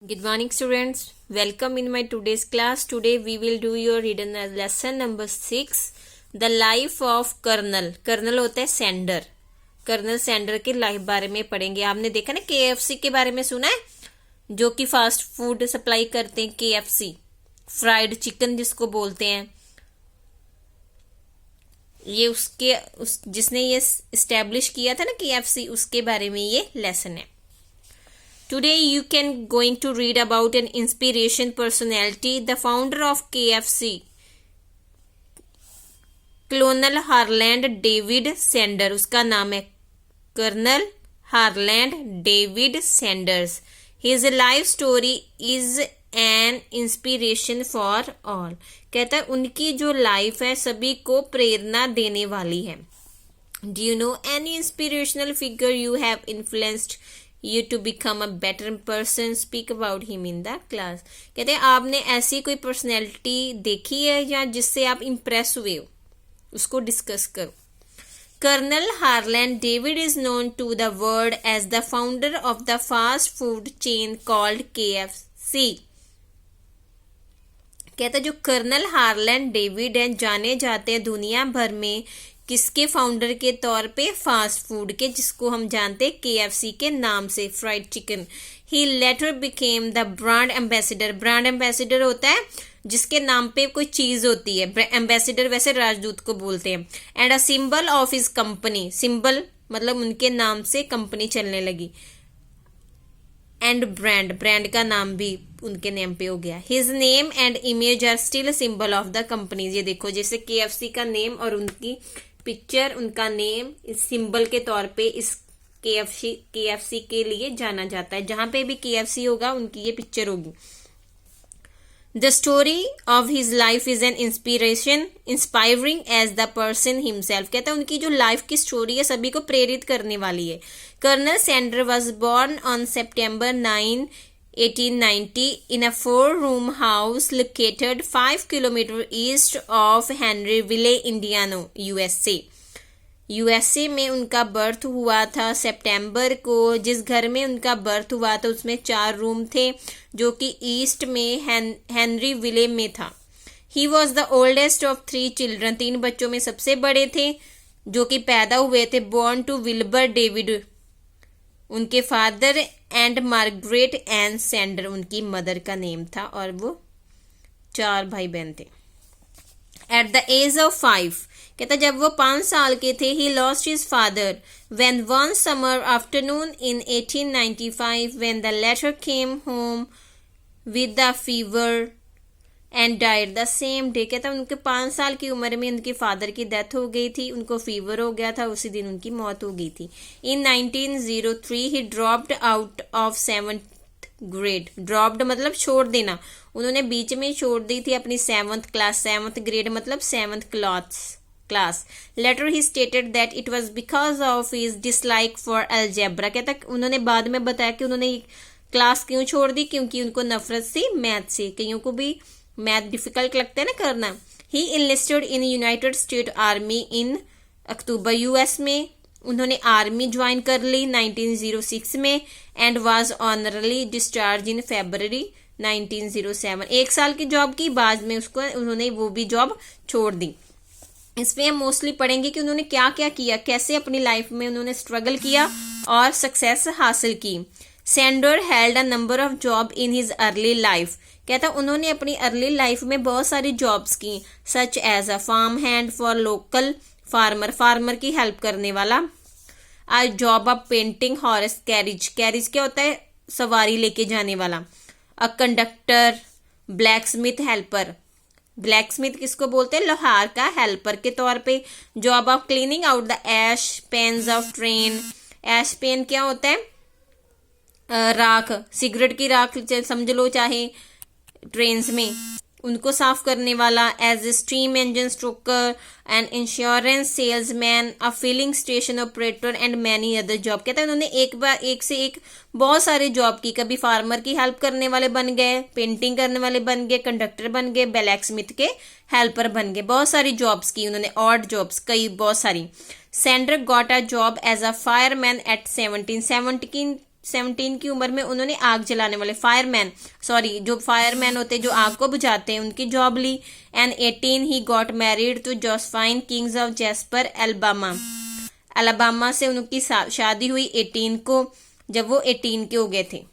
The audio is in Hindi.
Good morning, students. Welcome in my today's class. Today we will do your reading lesson number 6. The life of colonel. Colonel होता है सेंडर. कर्नल सेंडर के लाइफ बारे में पढ़ेंगे. आपने देखा ना KFC के बारे में सुना है, जो कि फास्ट फूड सप्लाई करते हैं. KFC फ्राइड चिकन जिसको बोलते हैं. ये जिसने ये इस्टेब्लिश किया था ना KFC, उसके बारे में ये लेसन है. Today you can going to read about an inspiration personality, the founder of KFC, colonel Harland David Sander. उसका नाम है colonel Harland David Sanders. His life story is an inspiration for all. कहता है उनकी जो लाइफ है सभी को प्रेरणा देने वाली है. Do you know any inspirational figure you have influenced you to become a better person? Speak about him in the class. कहते हैं आपने ऐसी कोई पर्सनैलिटी देखी है या जिससे आप इम्प्रेस हुए हो, उसको डिस्कस करो. Colonel Harland David is known to the world as the founder of the fast food chain called KFC. कहता है जो कर्नल हारलैंड डेविड हैं जाने जाते हैं दुनिया भर में किसके फाउंडर के तौर पे? फास्ट फूड के, जिसको हम जानते हैं KFC के नाम से, fried chicken. He letter became the brand ambassador. Brand ambassador होता है जिसके नाम पे कोई चीज होती है. एम्बेसडर वैसे राजदूत को बोलते हैं. And a symbol of his company. Symbol मतलब उनके नाम से कंपनी चलने लगी. एंड ब्रांड का नाम भी उनके नेम पे हो गया. His name and image are still symbol of the company. ये देखो जैसे KFC का नेम और उनकी पिक्चर, उनका नेम इस सिंबल के तौर पे इस KFC के लिए जाना जाता है. जहां पे भी KFC होगा उनकी ये पिक्चर होगी. The story of his life is an inspiration inspiring as the person himself. कहता है उनकी जो लाइफ की स्टोरी है सभी को प्रेरित करने वाली है. Colonel Sander was born on September 9, 1890 in a 4-room house located 5 kilometers east of Henryville, Indiana, USA में उनका बर्थ हुआ था सितंबर को. जिस घर में उनका बर्थ हुआ था उसमें 4 रूम थे जो कि ईस्ट में हेनरीविले में था. He was the oldest of 3 children. 3 बच्चों में सबसे बड़े थे जो कि पैदा हुए थे. बॉर्न टू विल्बर डेविड उनके father and Margaret Ann Sander उनकी मदर का नेम था, और वो 4 भाई बहन थे. एट द एज ऑफ 5, कहता जब वो 5 साल के थे, he lost his father when one summer afternoon in 1895 when the latter came home with the fever and died the same day. कहता उनके 5 साल की उम्र में उनके फादर की डेथ हो गई थी, उनको फीवर हो गया था, उसी दिन उनकी मौत हो गई थी. इन 1903 ही dropped out of 7th grade. Dropped मतलब छोड़ देना, उन्होंने बीच में छोड़ दी थी अपनी 7th क्लास. 7th ग्रेड मतलब 7th class. Later he stated that it was because of his dislike for algebra. कहता उन्होंने बाद में बताया कि उन्होंने क्लास क्यों छोड़ दी, क्योंकि उनको नफरत थी मैथ से. कईयों को भी मैथ डिफिकल्ट लगता है ना करना. He enlisted in United State army in October. US में उन्होंने आर्मी ज्वाइन कर ली 1906 में. And was honourably discharge in February 1907. 1 साल की जॉब की, बाद में उसको उन्होंने वो भी जॉब छोड़ दी. इसमें हम मोस्टली पढ़ेंगे कि उन्होंने क्या क्या किया, कैसे अपनी लाइफ में उन्होंने स्ट्रगल किया और सक्सेस हासिल की. Sender held a number of job in his early life. कहता उन्होंने अपनी अर्ली लाइफ में बहुत सारी जॉब्स की, such as a farm hand for local farmer की हेल्प करने वाला. A job of painting horse carriage. Carriage क्या होता है? सवारी लेके जाने वाला. A conductor, blacksmith helper. Blacksmith किसको बोलते हैं? लोहार का हेल्पर के तौर पे. Job of cleaning out the ash pans of train. Ash pan क्या होता है? राख, सिगरेट की राख समझ लो, चाहे ट्रेन्स में, उनको साफ करने वाला. As a steam engine stoker and insurance salesman, a filling station operator and many other job. कहते हैं उन्होंने एक से एक बहुत सारे जॉब की. कभी फार्मर की हेल्प करने वाले बन गए, पेंटिंग करने वाले बन गए, कंडक्टर बन गए, ब्लैक स्मिथ के हेल्पर बन गए. बहुत सारी जॉब्स की उन्होंने, ऑड जॉब्स बहुत सारी. Sander got a job as a fireman at 17 17 की उम्र में उन्होंने आग जलाने वाले जो फायरमैन होते जो आग को बुझाते हैं उनकी जॉब ली। And 18 he got married to Josephine Kings of Jasper Alabama से उनकी शादी हुई 18 को, जब वो 18 के हो गए थे।